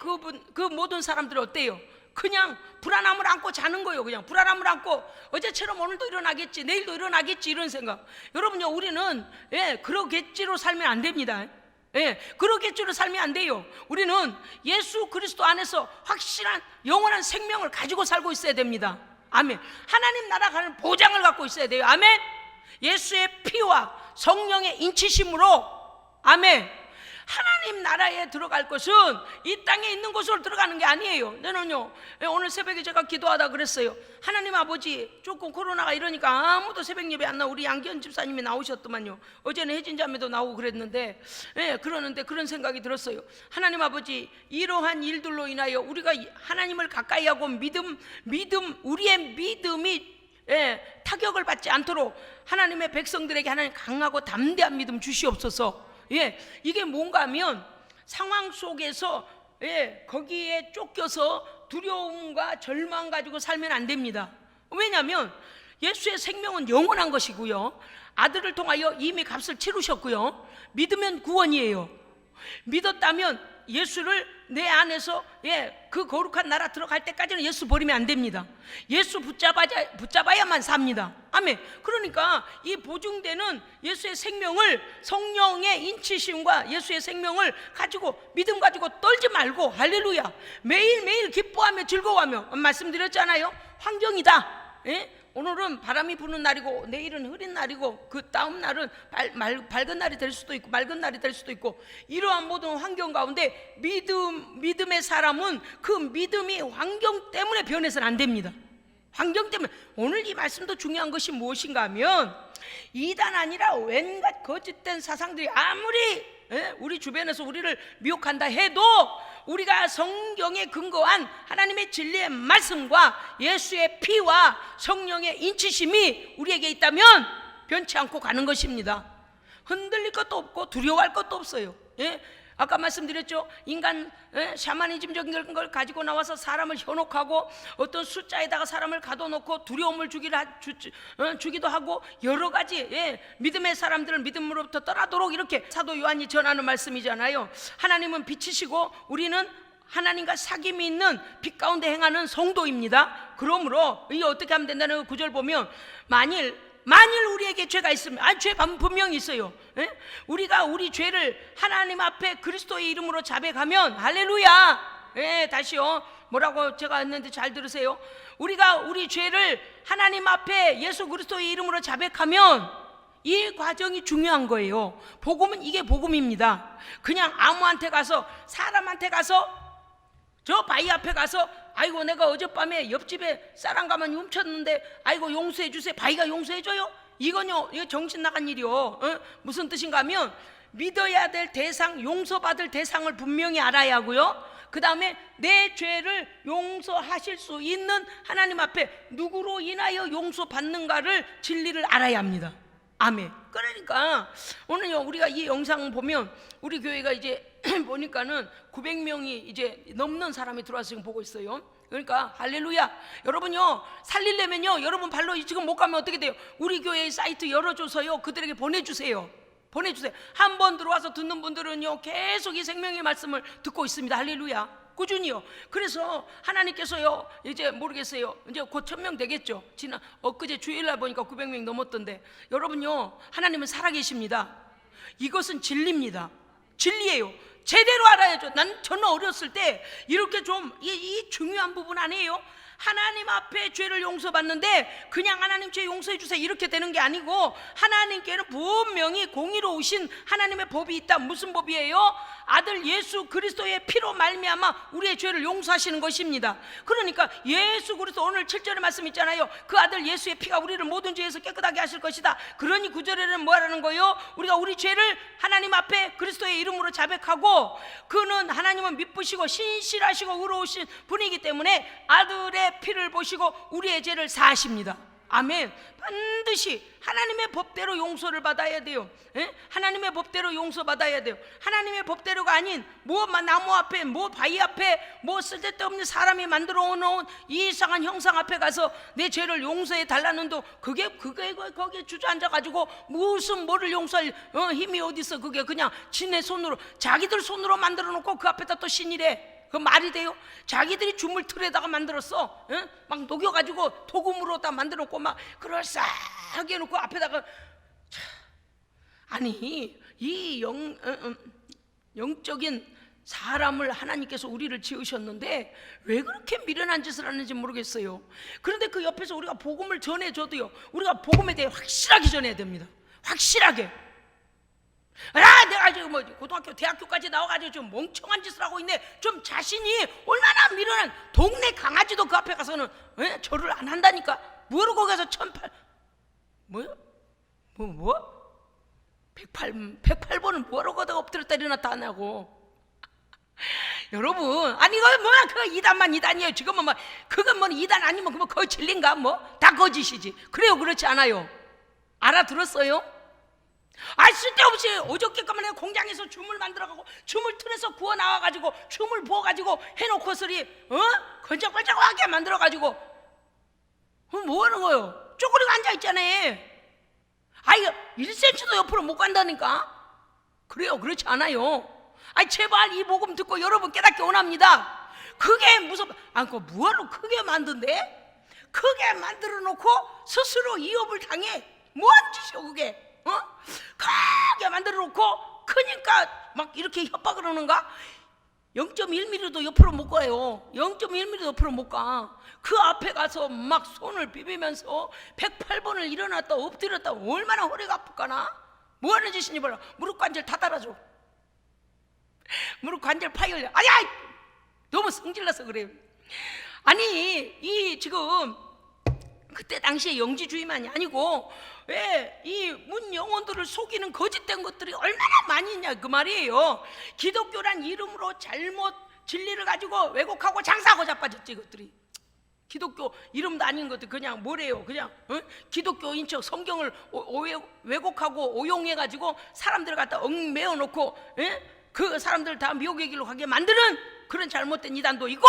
그 모든 사람들이 어때요? 그냥 불안함을 안고 자는 거예요. 그냥 불안함을 안고 어제처럼 오늘도 일어나겠지, 내일도 일어나겠지, 이런 생각. 여러분요, 우리는 그러겠지로 살면 안 됩니다. 그러겠지로 살면 안 돼요. 우리는 예수 그리스도 안에서 확실한 영원한 생명을 가지고 살고 있어야 됩니다. 아멘. 하나님 나라 가는 보장을 갖고 있어야 돼요. 아멘. 예수의 피와 성령의 인치심으로, 아멘, 하나님 나라에 들어갈 것은 이 땅에 있는 곳으로 들어가는 게 아니에요. 저는요 오늘 새벽에 제가 기도하다 그랬어요. 하나님 아버지, 조금 코로나가 이러니까 아무도 새벽 예배 안 나오고 우리 양기현 집사님이 나오셨더만요. 어제는 혜진 자매도 나오고 그랬는데, 그러는데 그런 생각이 들었어요. 하나님 아버지, 이러한 일들로 인하여 우리가 하나님을 가까이 하고 우리의 믿음이 타격을 받지 않도록 하나님의 백성들에게 하나님 강하고 담대한 믿음 주시옵소서. 이게 뭔가 하면 상황 속에서 거기에 쫓겨서 두려움과 절망 가지고 살면 안 됩니다. 왜냐하면 예수의 생명은 영원한 것이고요, 아들을 통하여 이미 값을 치르셨고요, 믿으면 구원이에요. 믿었다면 예수를 내 안에서 그 거룩한 나라 들어갈 때까지는 예수 버리면 안 됩니다. 예수 붙잡아야만 삽니다. 아멘. 그러니까 이 보증되는 예수의 생명을, 성령의 인치심과 예수의 생명을 가지고 믿음 가지고 떨지 말고, 할렐루야, 매일매일 기뻐하며 즐거워하며, 말씀드렸잖아요. 환경이다. 오늘은 바람이 부는 날이고 내일은 흐린 날이고 그 다음 날은 밝은 날이 될 수도 있고 맑은 날이 될 수도 있고, 이러한 모든 환경 가운데 믿음의 사람은 그 믿음이 환경 때문에 변해서는 안 됩니다. 환경 때문에. 오늘 이 말씀도 중요한 것이 무엇인가 하면, 이단 아니라 웬갖 거짓된 사상들이 아무리 우리 주변에서 우리를 미혹한다 해도 우리가 성경에 근거한 하나님의 진리의 말씀과 예수의 피와 성령의 인치심이 우리에게 있다면 변치 않고 가는 것입니다. 흔들릴 것도 없고 두려워할 것도 없어요. 아까 말씀드렸죠. 인간 샤머니즘적인 걸 가지고 나와서 사람을 현혹하고 어떤 숫자에다가 사람을 가둬놓고 두려움을 주기도 하고 여러 가지 믿음의 사람들을 믿음으로부터 떠나도록 이렇게 사도 요한이 전하는 말씀이잖아요. 하나님은 빛이시고 우리는 하나님과 사귐이 있는 빛 가운데 행하는 성도입니다. 그러므로 이게 어떻게 하면 된다는 그 구절 보면, 만일 우리에게 죄가 있으면, 죄 분명히 있어요. 우리가 우리 죄를 하나님 앞에 그리스도의 이름으로 자백하면, 할렐루야, 다시요, 뭐라고 제가 했는데 잘 들으세요. 우리가 우리 죄를 하나님 앞에 예수 그리스도의 이름으로 자백하면 이 과정이 중요한 거예요. 복음은 이게 복음입니다. 그냥 아무한테 가서, 사람한테 가서, 저 바위 앞에 가서, 아이고 내가 어젯밤에 옆집에 쌀한가마니 훔쳤는데 아이고 용서해 주세요. 바위가 용서해 줘요? 이거 정신 나간 일이요. 무슨 뜻인가 하면, 믿어야 될 대상, 용서받을 대상을 분명히 알아야 하고요, 그 다음에 내 죄를 용서하실 수 있는 하나님 앞에 누구로 인하여 용서받는가를, 진리를 알아야 합니다. 아멘. 그러니까 오늘요 우리가 이 영상 보면 우리 교회가 이제 보니까는 900명이 이제 넘는 사람이 들어와서 지금 보고 있어요. 그러니까 할렐루야. 여러분요, 살리려면요, 여러분 발로 지금 못 가면 어떻게 돼요? 우리 교회의 사이트 열어줘서요, 그들에게 보내주세요. 한 번 들어와서 듣는 분들은요, 계속 이 생명의 말씀을 듣고 있습니다. 할렐루야. 꾸준히요. 그래서 하나님께서요, 이제 모르겠어요, 이제 곧 1000명 되겠죠. 엊그제 주일날 보니까 900명 넘었던데, 여러분요, 하나님은 살아계십니다. 이것은 진리입니다. 진리예요. 제대로 알아야죠. 저는 어렸을 때 이렇게 좀 이 중요한 부분 아니에요. 하나님 앞에 죄를 용서받는데 그냥 하나님 죄 용서해 주세요 이렇게 되는 게 아니고, 하나님께는 분명히 공의로우신 하나님의 법이 있다. 무슨 법이에요? 아들 예수 그리스도의 피로 말미암아 우리의 죄를 용서하시는 것입니다. 그러니까 예수 그리스도, 오늘 7절의 말씀 있잖아요. 그 아들 예수의 피가 우리를 모든 죄에서 깨끗하게 하실 것이다. 그러니 9절에는 뭐라는 거예요? 우리가 우리 죄를 하나님 앞에 그리스도의 이름으로 자백하고, 그는 하나님은 미쁘시고 신실하시고 의로우신 분이기 때문에 아들의 피를 보시고 우리의 죄를 사하십니다. 아멘. 반드시 하나님의 법대로 용서를 받아야 돼요. 하나님의 법대로 용서받아야 돼요. 하나님의 법대로가 아닌 뭐 나무 앞에, 뭐 바위 앞에, 뭐 쓸데없는 사람이 만들어 놓은 이상한 형상 앞에 가서 내 죄를 용서해 달라는도 그게 거기에 주저앉아 가지고 무슨 뭐를 용서할 힘이 어디 있어. 그게 그냥 지네 손으로, 자기들 손으로 만들어 놓고 그 앞에다 또 신이래. 그 말이 돼요? 자기들이 주물 틀에다가 만들었어. 막 녹여가지고 도금으로 다 만들었고 막 그럴싸하게 해놓고 앞에다가. 아니, 이 영적인 사람을 하나님께서 우리를 지으셨는데 왜 그렇게 미련한 짓을 하는지 모르겠어요. 그런데 그 옆에서 우리가 복음을 전해줘도요, 우리가 복음에 대해 확실하게 전해야 됩니다. 확실하게. 내가 지금 뭐 고등학교 대학교까지 나와가지고 좀 멍청한 짓을 하고 있네, 좀 자신이 얼마나 미련한. 동네 강아지도 그 앞에 가서는 절을 안 한다니까. 뭐로 거기 가서 108번은 뭐로 거기다 엎드렸다 일어났다 하냐고. 여러분, 아니 이거 뭐야, 그 이단만 이단이에요. 지금은 뭐 그건 뭐 이단 아니면 뭐 거의 진리인가, 뭐 다 거짓이지. 그래요? 그렇지 않아요? 알아들었어요? 쓸데없이 어저께까만 공장에서 줌을 만들어가고 줌을 틀에서 구워 나와가지고 줌을 부어가지고 해놓고서리 건적건적하게 만들어가지고 뭐하는 거예요? 쪼그리고 앉아있잖아요. 이거 1cm도 옆으로 못 간다니까. 그래요? 그렇지 않아요? 제발 이 복음 듣고 여러분 깨닫기 원합니다. 크게 그거 뭐하러 크게 만든대? 크게 만들어 놓고 스스로 이업을 당해. 뭐하는 짓이요 그게? 크게 만들어 놓고 크니까 막 이렇게 협박을 하는가? 0.1mm도 옆으로 못 가요. 0.1mm도 옆으로 못 가. 그 앞에 가서 막 손을 비비면서 108번을 일어났다 엎드렸다. 얼마나 허리가 아플까나? 뭐 하는 짓인지 몰라. 무릎 관절 다 달아줘. 무릎 관절 파열려. 너무 성질나서 그래요. 이 지금 그때 당시에 영지주의만이 아니고 왜 이 문 영혼들을 속이는 거짓된 것들이 얼마나 많이 있냐 그 말이에요. 기독교란 이름으로 잘못 진리를 가지고 왜곡하고 장사하고 자빠졌지. 이것들이 기독교 이름도 아닌 것들 그냥 뭐래요? 그냥 기독교인 척 성경을 왜곡하고 오용해가지고 사람들을 갖다 얽매어 놓고 그 사람들 다 미혹의 길로 가게 만드는 그런 잘못된 이단도 있고,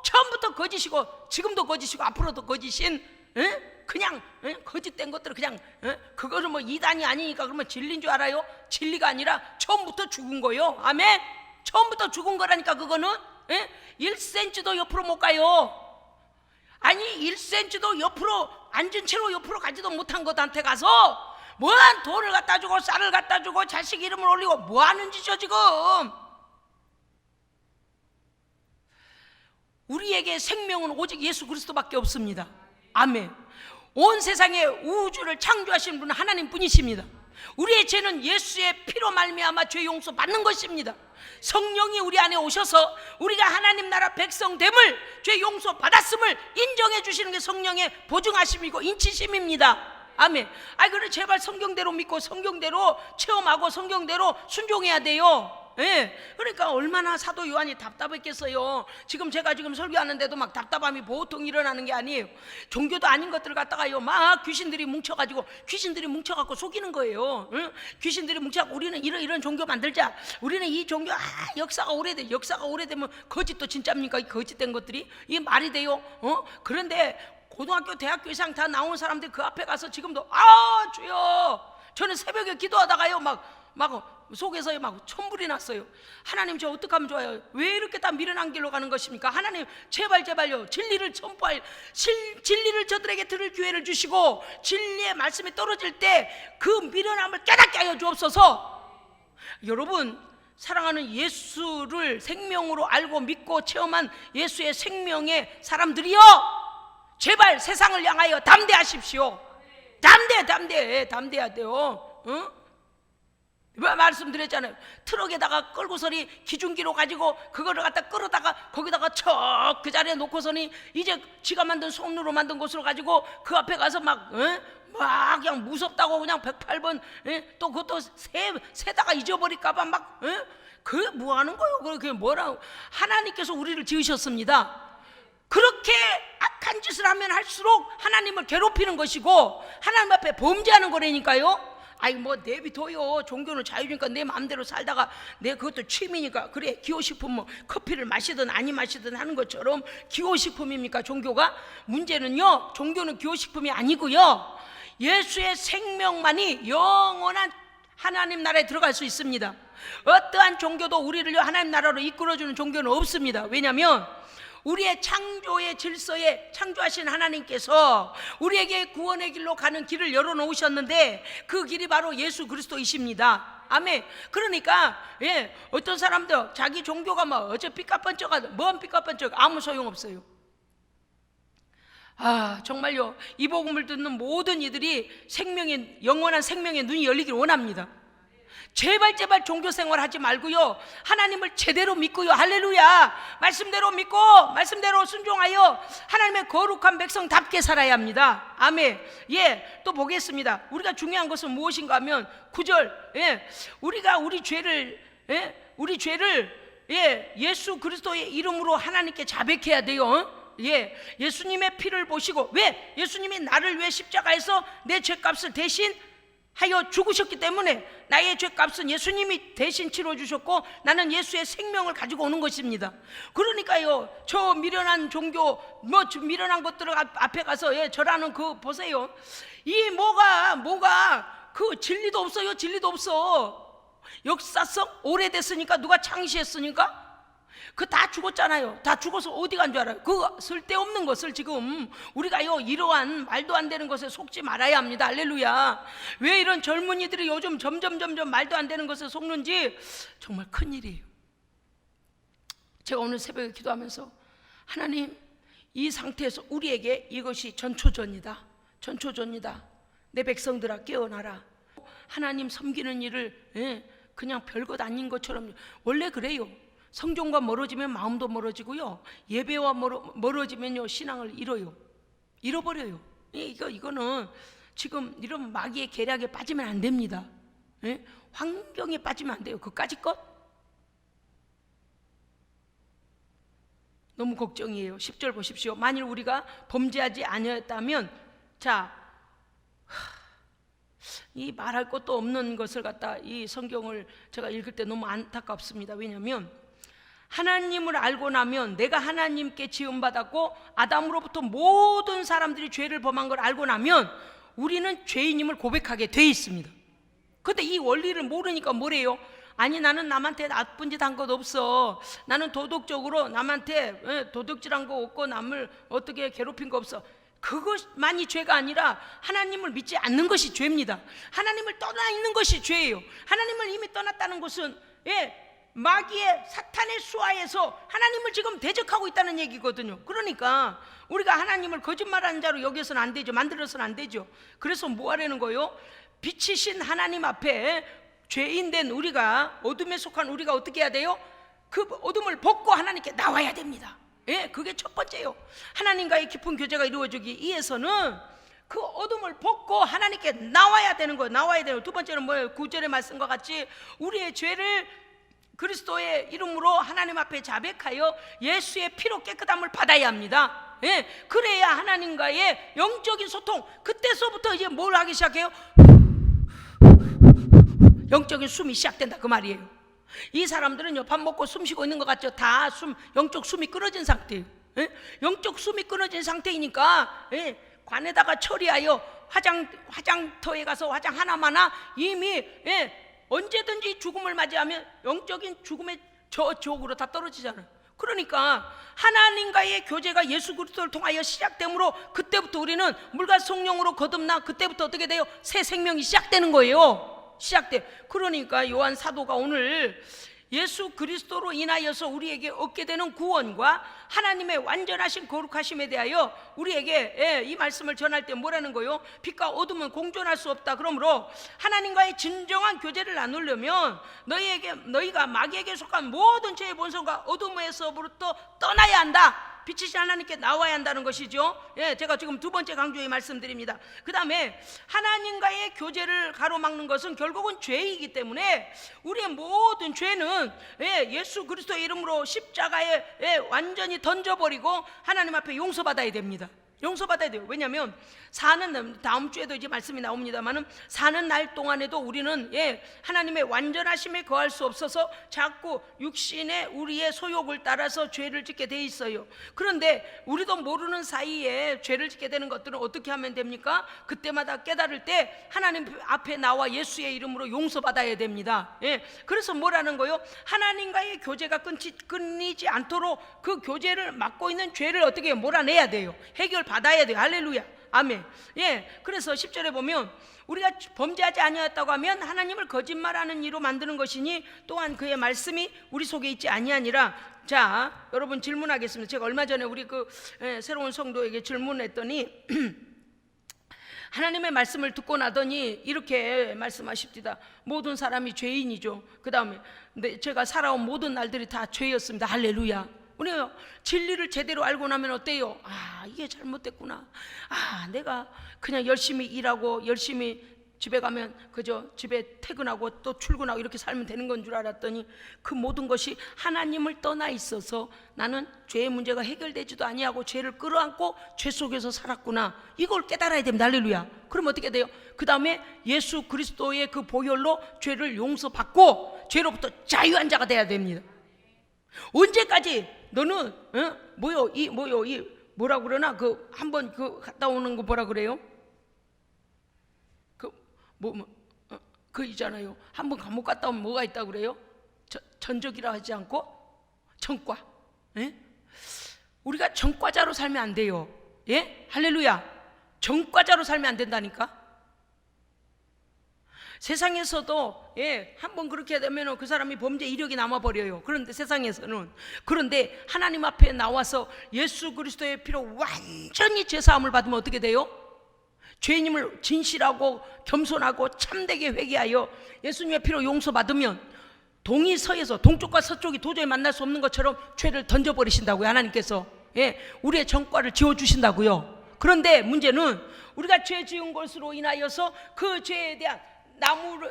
처음부터 거짓이고 지금도 거짓이고 앞으로도 거짓인 그냥 거짓된 것들을 그냥 그거는 뭐 이단이 아니니까 그러면 진리인 줄 알아요? 진리가 아니라 처음부터 죽은 거요. 아멘. 처음부터 죽은 거라니까. 그거는 1cm도 옆으로 못 가요. 1cm도 옆으로 앉은 채로 옆으로 가지도 못한 것한테 가서 뭐한 돈을 갖다 주고 쌀을 갖다 주고 자식 이름을 올리고 뭐 하는 짓이죠 지금. 우리에게 생명은 오직 예수 그리스도밖에 없습니다. 아멘. 온 세상의 우주를 창조하신 분은 하나님 분이십니다. 우리의 죄는 예수의 피로 말미암아 죄 용서 받는 것입니다. 성령이 우리 안에 오셔서 우리가 하나님 나라 백성됨을, 죄 용서 받았음을 인정해 주시는 게 성령의 보증하심이고 인치심입니다. 아멘. 그래 제발 성경대로 믿고 성경대로 체험하고 성경대로 순종해야 돼요. 예, 그러니까 얼마나 사도 요한이 답답했겠어요. 제가 지금 설교하는데도 막 답답함이 보통 일어나는 게 아니에요. 종교도 아닌 것들을 갖다가요 막 귀신들이 뭉쳐갖고 속이는 거예요. 응? 귀신들이 뭉쳐갖고 우리는 이런 종교 만들자. 우리는 이 종교 역사가 오래되면 거짓도 진짜입니까? 이 거짓된 것들이 이게 말이 돼요? 그런데 고등학교, 대학교 이상 다 나온 사람들 그 앞에 가서 지금도 주여, 저는 새벽에 기도하다가요 막 속에서 막 천불이 났어요. 하나님, 저 어떻게 하면 좋아요? 왜 이렇게 다 미련한 길로 가는 것입니까? 하나님, 제발요, 진리를 선포할, 진리를 저들에게 들을 기회를 주시고 진리의 말씀이 떨어질 때 그 미련함을 깨닫게 하여 주옵소서. 여러분, 사랑하는 예수를 생명으로 알고 믿고 체험한 예수의 생명의 사람들이요, 제발 세상을 향하여 담대하십시오. 담대해야 돼요. 말씀드렸잖아요. 트럭에다가 끌고서니 기중기로 가지고 그거를 갖다 끌어다가 거기다가 척 그 자리에 놓고서니 이제 지가 만든 손으로 만든 곳으로 가지고 그 앞에 가서 막 그냥 무섭다고 그냥 108번 또 그것도 세다가 잊어버릴까봐 막 그 뭐 하는 거예요? 그게 뭐라고? 하나님께서 우리를 지으셨습니다. 그렇게 악한 짓을 하면 할수록 하나님을 괴롭히는 것이고 하나님 앞에 범죄하는 거라니까요. 뭐 내비둬요. 종교는 자유니까 내 마음대로 살다가 내 그것도 취미니까 그래, 기호식품 뭐 커피를 마시든 아니 마시든 하는 것처럼 기호식품입니까 종교가? 문제는요, 종교는 기호식품이 아니고요, 예수의 생명만이 영원한 하나님 나라에 들어갈 수 있습니다. 어떠한 종교도 우리를 하나님 나라로 이끌어주는 종교는 없습니다. 왜냐하면 우리의 창조의 질서에 창조하신 하나님께서 우리에게 구원의 길로 가는 길을 열어놓으셨는데 그 길이 바로 예수 그리스도이십니다. 아멘. 그러니까 어떤 사람들 자기 종교가 어째 삐까뻔쩍하다, 뭔 삐까뻔쩍, 아무 소용없어요. 정말요, 이 복음을 듣는 모든 이들이 영원한 생명의 눈이 열리길 원합니다. 제발 종교 생활 하지 말고요, 하나님을 제대로 믿고요, 할렐루야, 말씀대로 믿고 말씀대로 순종하여 하나님의 거룩한 백성답게 살아야 합니다. 아멘. 또 보겠습니다. 우리가 중요한 것은 무엇인가 하면 9절, 우리가 우리 죄를 예수 그리스도의 이름으로 하나님께 자백해야 돼요. 예수님의 피를 보시고, 왜? 예수님이 나를 왜 십자가에서 내 죄값을 대신 하여 죽으셨기 때문에 나의 죄값은 예수님이 대신 치러주셨고 나는 예수의 생명을 가지고 오는 것입니다. 그러니까요, 저 미련한 종교, 미련한 것들 앞에 가서 저라는 그 보세요, 이 뭐가 그 진리도 없어요. 진리도 없어. 역사성 오래됐으니까, 누가 창시했으니까 그 다 죽었잖아요. 다 죽어서 어디 간 줄 알아요? 그 쓸데없는 것을 지금 우리가요, 이러한 말도 안 되는 것에 속지 말아야 합니다. 할렐루야. 왜 이런 젊은이들이 요즘 점점 말도 안 되는 것에 속는지 정말 큰일이에요. 제가 오늘 새벽에 기도하면서, 하나님, 이 상태에서 우리에게 이것이 전초전이다. 내 백성들아, 깨어나라. 하나님 섬기는 일을 그냥 별것 아닌 것처럼, 원래 그래요. 성경과 멀어지면 마음도 멀어지고요, 예배와 멀어지면요 신앙을 잃어버려요. 이거는 지금 이런 마귀의 계략에 빠지면 안 됩니다. 환경에 빠지면 안 돼요. 그까짓 것 너무 걱정이에요. 10절 보십시오. 만일 우리가 범죄하지 아니었다면, 이 말할 것도 없는 것을 갖다 이 성경을 제가 읽을 때 너무 안타깝습니다. 왜냐하면 하나님을 알고 나면, 내가 하나님께 지음받았고 아담으로부터 모든 사람들이 죄를 범한 걸 알고 나면 우리는 죄인임을 고백하게 돼 있습니다. 그런데 이 원리를 모르니까 뭐래요? 아니, 나는 남한테 나쁜 짓 한 것 없어. 나는 도덕적으로 남한테 도둑질한 거 없고 남을 어떻게 괴롭힌 거 없어. 그것만이 죄가 아니라 하나님을 믿지 않는 것이 죄입니다. 하나님을 떠나 있는 것이 죄예요. 하나님을 이미 떠났다는 것은 마귀의 사탄의 수하에서 하나님을 지금 대적하고 있다는 얘기거든요. 그러니까 우리가 하나님을 거짓말하는 자로 여겨서는 안 되죠. 만들어서는 안 되죠. 그래서 뭐 하라는 거예요? 빛이신 하나님 앞에 죄인된 우리가, 어둠에 속한 우리가 어떻게 해야 돼요? 그 어둠을 벗고 하나님께 나와야 됩니다. 그게 첫 번째요. 하나님과의 깊은 교제가 이루어지기 위해서는 그 어둠을 벗고 하나님께 나와야 되는 거예요. 두 번째는 뭐예요? 9절의 말씀과 같이 우리의 죄를 그리스도의 이름으로 하나님 앞에 자백하여 예수의 피로 깨끗함을 받아야 합니다. 예, 그래야 하나님과의 영적인 소통, 그때서부터 이제 뭘 하기 시작해요? 영적인 숨이 시작된다 그 말이에요. 이 사람들은요, 밥 먹고 숨 쉬고 있는 것 같죠? 다 영적 숨이 끊어진 상태예요. 예? 영적 숨이 끊어진 상태이니까, 예, 관에다가 처리하여 화장터에 가서 화장 하나마나 이미, 예, 언제든지 죽음을 맞이하면 영적인 죽음의 저쪽으로 다 떨어지잖아요. 그러니까 하나님과의 교제가 예수 그리스도를 통하여 시작되므로 그때부터 우리는 물과 성령으로 거듭나 그때부터 어떻게 돼요? 새 생명이 시작되는 거예요. 시작돼. 그러니까 요한 사도가 오늘 예수 그리스도로 인하여서 우리에게 얻게 되는 구원과 하나님의 완전하신 거룩하심에 대하여 우리에게 이 말씀을 전할 때 뭐라는 거예요? 빛과 어둠은 공존할 수 없다. 그러므로 하나님과의 진정한 교제를 나누려면 너희가 마귀에게 속한 모든 죄의 본성과 어둠에서부터 떠나야 한다. 빛이신 하나님께 나와야 한다는 것이죠. 예, 제가 지금 두 번째 강조에 말씀드립니다. 그 다음에 하나님과의 교제를 가로막는 것은 결국은 죄이기 때문에 우리의 모든 죄는 예수 그리스도의 이름으로 십자가에 완전히 던져버리고 하나님 앞에 용서받아야 됩니다. 용서받아야 돼요. 왜냐하면 다음 주에도 이제 말씀이 나옵니다만은 사는 날 동안에도 우리는 하나님의 완전하심에 거할 수 없어서 자꾸 육신의 우리의 소욕을 따라서 죄를 짓게 돼 있어요. 그런데 우리도 모르는 사이에 죄를 짓게 되는 것들은 어떻게 하면 됩니까? 그때마다 깨달을 때 하나님 앞에 나와 예수의 이름으로 용서받아야 됩니다. 그래서 뭐라는 거요? 하나님과의 교제가 끊이지 않도록 그 교제를 막고 있는 죄를 어떻게 몰아내야 돼요. 해결받아야 돼요. 할렐루야. 아멘. 그래서 10절에 보면 우리가 범죄하지 아니하였다고 하면 하나님을 거짓말하는 이로 만드는 것이니 또한 그의 말씀이 우리 속에 있지 아니하니라. 자, 여러분 질문하겠습니다. 제가 얼마 전에 우리 새로운 성도에게 질문했더니 하나님의 말씀을 듣고 나더니 이렇게 말씀하십니다. 모든 사람이 죄인이죠. 그 다음에 제가 살아온 모든 날들이 다 죄였습니다. 할렐루야. 우리가 진리를 제대로 알고 나면 어때요? 이게 잘못됐구나. 내가 그냥 열심히 일하고 열심히 집에 가면 그저 집에 퇴근하고 또 출근하고 이렇게 살면 되는 건 줄 알았더니 그 모든 것이 하나님을 떠나 있어서 나는 죄의 문제가 해결되지도 아니하고 죄를 끌어안고 죄 속에서 살았구나. 이걸 깨달아야 됩니다. 할렐루야. 그럼 어떻게 돼요? 그 다음에 예수 그리스도의 그 보혈로 죄를 용서받고 죄로부터 자유한 자가 돼야 됩니다. 언제까지 너는 뭐라 그러나 한번 갔다 오는 거 뭐라 그래요? 있잖아요. 한번 감옥 갔다 오면 뭐가 있다고 그래요? 전적이라 하지 않고 전과. 우리가 전과자로 살면 안 돼요. 할렐루야. 전과자로 살면 안 된다니까. 세상에서도 한번 그렇게 되면 그 사람이 범죄 이력이 남아버려요. 그런데 세상에서는. 그런데 하나님 앞에 나와서 예수 그리스도의 피로 완전히 죄사함을 받으면 어떻게 돼요? 죄인임을 진실하고 겸손하고 참되게 회개하여 예수님의 피로 용서받으면 동서에서 동쪽과 서쪽이 도저히 만날 수 없는 것처럼 죄를 던져버리신다고요. 하나님께서 우리의 전과를 지워주신다고요. 그런데 문제는 우리가 죄 지은 것으로 인하여서 그 죄에 대한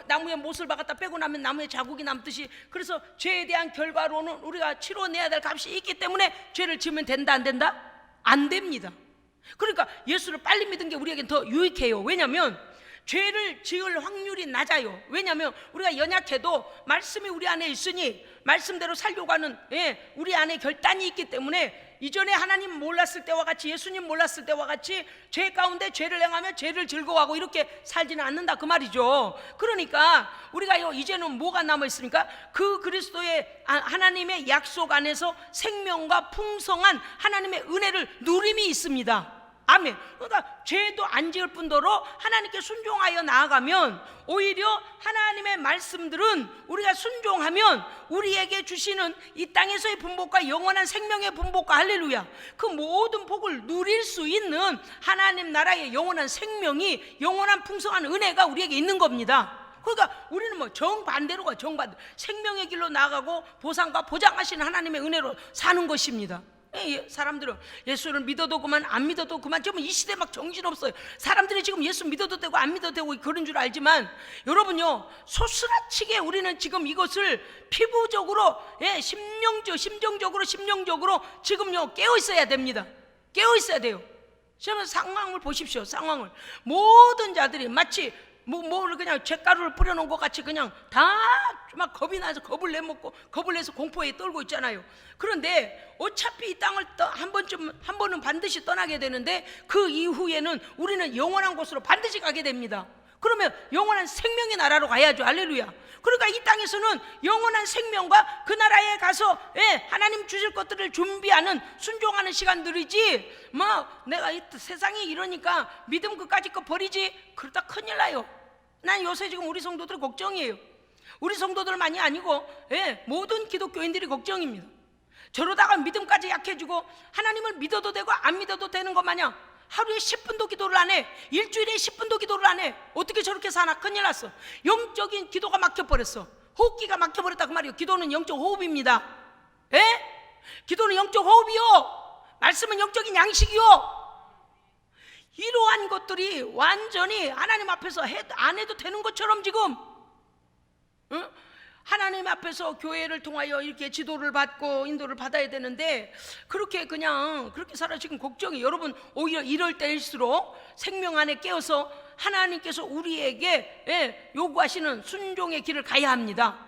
나무에 못을 박았다 빼고 나면 나무에 자국이 남듯이, 그래서 죄에 대한 결과로는 우리가 치러내야 될 값이 있기 때문에 죄를 지으면 된다 안 된다? 안 됩니다. 그러니까 예수를 빨리 믿은 게 우리에겐 더 유익해요. 왜냐하면 죄를 지을 확률이 낮아요. 왜냐하면 우리가 연약해도 말씀이 우리 안에 있으니 말씀대로 살려고 하는 우리 안에 결단이 있기 때문에 이전에 하나님 몰랐을 때와 같이, 예수님 몰랐을 때와 같이 죄 가운데 죄를 행하며 죄를 즐거워하고 이렇게 살지는 않는다 그 말이죠. 그러니까 우리가 이제는 뭐가 남아있습니까? 그 그리스도의 하나님의 약속 안에서 생명과 풍성한 하나님의 은혜를 누림이 있습니다. 아멘. 그러니까 죄도 안 지을 뿐더러 하나님께 순종하여 나아가면 오히려 하나님의 말씀들은 우리가 순종하면 우리에게 주시는 이 땅에서의 분복과 영원한 생명의 분복과 할렐루야, 그 모든 복을 누릴 수 있는 하나님 나라의 영원한 생명이, 영원한 풍성한 은혜가 우리에게 있는 겁니다. 그러니까 우리는 정반대로 생명의 길로 나아가고 보상과 보장하시는 하나님의 은혜로 사는 것입니다. 사람들은 예수를 믿어도 그만 안 믿어도 그만. 지금 이 시대 막 정신없어요. 사람들이 지금 예수 믿어도 되고 안 믿어도 되고 그런 줄 알지만 여러분요, 소스라치게 우리는 지금 이것을 피부적으로, 심정적으로 지금요 깨어 있어야 됩니다. 깨어 있어야 돼요. 지금 상황을 보십시오. 상황을 모든 자들이 마치 뭐를 그냥 잿가루를 뿌려놓은 것 같이 그냥 다 막 겁이 나서 겁을 내먹고 겁을 내서 공포에 떨고 있잖아요. 그런데 어차피 이 땅을 한 번은 반드시 떠나게 되는데 그 이후에는 우리는 영원한 곳으로 반드시 가게 됩니다. 그러면 영원한 생명의 나라로 가야죠. 할렐루야. 그러니까 이 땅에서는 영원한 생명과 그 나라에 가서 하나님 주실 것들을 준비하는, 순종하는 시간들이지, 내가 이 세상이 이러니까 믿음 그까짓 거 버리지, 그러다 큰일 나요. 난 요새 지금 우리 성도들 걱정이에요. 우리 성도들만이 아니고 모든 기독교인들이 걱정입니다. 저러다가 믿음까지 약해지고 하나님을 믿어도 되고 안 믿어도 되는 것 마냥 하루에 10분도 기도를 안 해, 일주일에 10분도 기도를 안 해. 어떻게 저렇게 사나? 큰일 났어. 영적인 기도가 막혀버렸어. 호흡기가 막혀버렸다 그 말이에요. 기도는 영적 호흡입니다. 기도는 영적 호흡이요, 말씀은 영적인 양식이요. 이러한 것들이 완전히 하나님 앞에서 안 해도 되는 것처럼 지금 하나님 앞에서 교회를 통하여 이렇게 지도를 받고 인도를 받아야 되는데 그렇게 살아. 지금 걱정이, 여러분 오히려 이럴 때일수록 생명 안에 깨어서 하나님께서 우리에게 요구하시는 순종의 길을 가야 합니다.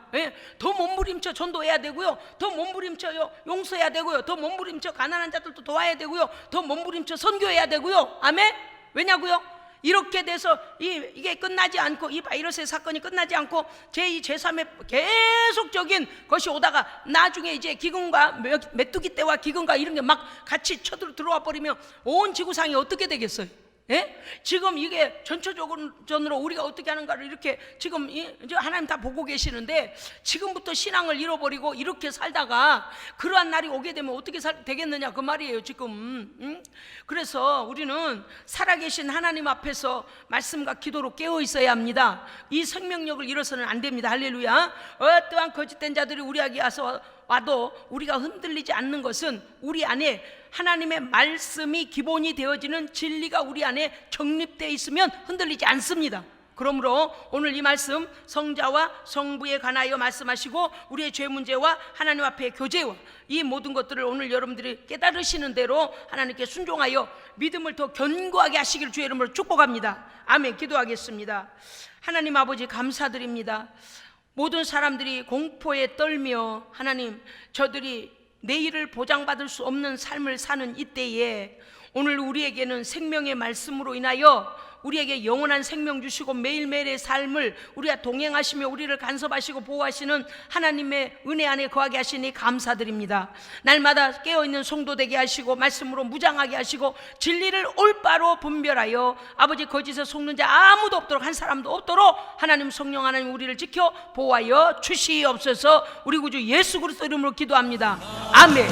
더 몸부림쳐 전도해야 되고요, 더 몸부림쳐 용서해야 되고요, 더 몸부림쳐 가난한 자들도 도와야 되고요, 더 몸부림쳐 선교해야 되고요. 아멘. 왜냐고요? 이렇게 돼서 이게 끝나지 않고, 이 바이러스의 사건이 끝나지 않고 제2, 제3의 계속적인 것이 오다가 나중에 이제 기근과 메뚜기 떼와 기근과 이런 게 막 같이 쳐들어와 버리면 온 지구상이 어떻게 되겠어요? 지금 이게 전체적으로 우리가 어떻게 하는가를 이렇게 지금 이제 하나님 다 보고 계시는데, 지금부터 신앙을 잃어버리고 이렇게 살다가 그러한 날이 오게 되면 어떻게 되겠느냐 그 말이에요 지금. 그래서 우리는 살아계신 하나님 앞에서 말씀과 기도로 깨어 있어야 합니다. 이 생명력을 잃어서는 안 됩니다. 할렐루야. 어떠한 거짓된 자들이 우리에게 와도 우리가 흔들리지 않는 것은 우리 안에 하나님의 말씀이 기본이 되어지는 진리가 우리 안에 정립되어 있으면 흔들리지 않습니다. 그러므로 오늘 이 말씀, 성자와 성부에 관하여 말씀하시고 우리의 죄 문제와 하나님 앞의 교제와 이 모든 것들을 오늘 여러분들이 깨달으시는 대로 하나님께 순종하여 믿음을 더 견고하게 하시기를 주의 이름으로 축복합니다. 아멘. 기도하겠습니다. 하나님 아버지, 감사드립니다. 모든 사람들이 공포에 떨며 하나님, 저들이 내일을 보장받을 수 없는 삶을 사는 이때에 오늘 우리에게는 생명의 말씀으로 인하여 우리에게 영원한 생명 주시고 매일매일의 삶을 우리가 동행하시며 우리를 간섭하시고 보호하시는 하나님의 은혜 안에 거하게 하시니 감사드립니다. 날마다 깨어있는 성도 되게 하시고 말씀으로 무장하게 하시고 진리를 올바로 분별하여 아버지 거짓에 속는 자 아무도 없도록, 한 사람도 없도록 하나님, 성령 하나님 우리를 지켜 보호하여 주시옵소서. 우리 구주 예수 그리스도 이름으로 기도합니다. 아멘.